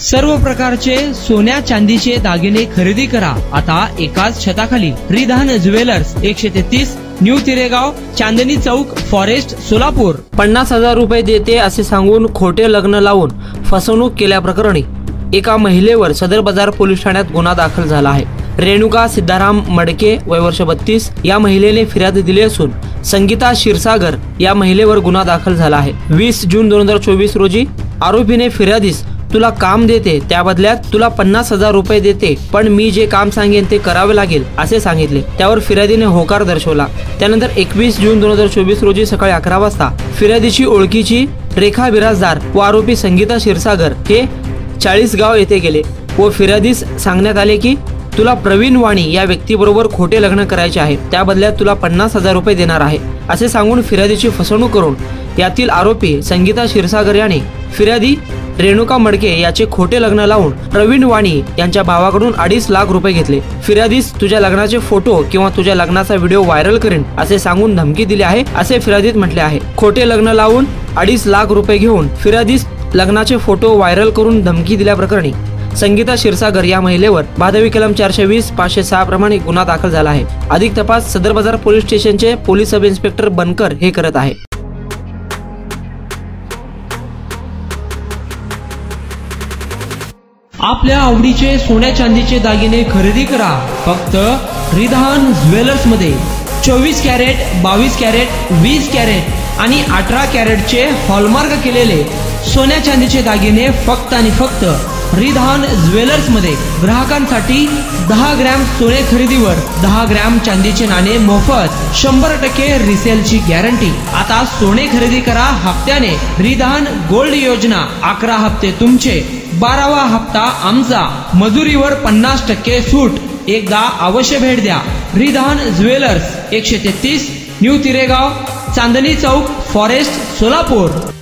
सर्व प्रकारचे सोन्या चांदीचे दागिने खरेदी करा आता एकाच छताखाली। Ridhan jewellers 133 new तिरेगाव, Chandni Chowk, forest, Solapur. 50,000 रुपये देते असे सांगून खोटे लग्न लावून फसवणूक केल्याप्रकरणी एका महिलेवर सदर बाजार पोलीस ठाण्यात गुन्हा दाखल झाला आहे। रेणुका सिद्धाराम मडके वय वर्ष 32 या महिलेने फिर्याद दिली असून संगीता क्षीरसागर या महिलेवर गुन्हा दाखल झाला आहे। 20 जून 2024 रोजी आरोपीने फिर्यादीस तुला काम देते, त्या बदल्यात तुला 50,000 रुपये देते, पण मी जे काम सांगेन ते करावे लागेल असे सांगितले। त्यावर फिर्यादीने होकार दर्शवला। त्यानंतर 21 जून 2024 रोजी सकाळी 11 वाजता फिर्यादीची ओळखीची रेखा बिराजदार व आरोपी संगीता क्षीरसागर हे 40 गाव येथे गेले व फिर्यादीस सांगण्यात आले की तुला प्रवीण वाणी या व्यक्तीबरोबर खोटे लग्न करायचे आहे, त्या बदल्यात तुला 50,000 रुपये देणार आहे असे सांगून फिर्यादीची फसवणूक करून यातील आरोपी संगीता क्षीरसागर याने फिर्यादी रेणुका मडके याचे खोटे लग्न लावून प्रवीण वाणी यांच्या भावाकडून 2.5 लाख रुपये घेतले। फिर्यादीस तुझ्या लग्नाचे फोटो किंवा तुझ्या लग्नाचा व्हिडिओ व्हायरल करेन असे सांगून धमकी दिली आहे असे फिर्यादीत म्हटले आहे। खोटे लग्न लावून 2.5 लाख रुपये घेऊन फिर्यादीस लग्नाचे फोटो व्हायरल करून धमकी दिल्याप्रकरणी संगीता क्षीरसागर या महिलेवर भादवी कलम 420, 506 प्रमाणे गुन्हा दाखल झाला आहे। अधिक तपास सदर बाजार पोलीस स्टेशनचे पोलीस सब इन्स्पेक्टर बनकर हे करत आहे। आपल्या आवडीचे सोन्या चांदीचे दागिने खरेदी करा फक्त रिधान ज्वेलर्स मध्ये। 24 कॅरेट, 22 कॅरेट, 20 कॅरेट आणि 18 कॅरेटचे हॉलमार्क केलेले सोन्या चांदीचे दागिने फक्त आणि फक्त रिधान ज्वेलर्स मध्ये। ग्राहकांसाठी 10 ग्रॅम सोने खरेदीवर 10 ग्रॅम चांदीचे नाणे मोफत, 100% रिसेलची गॅरंटी। आता सोने खरेदी करा हप्त्याने। रिधान गोल्ड योजना, 11 हप्ते तुमचे, 12वा हप्ता आमचा, मजुरीवर 50% सूट। एकदा अवश्य भेट द्या। Ridhan jewellers 133 new तिरेगाव, Chandni Chowk, forest, Solapur.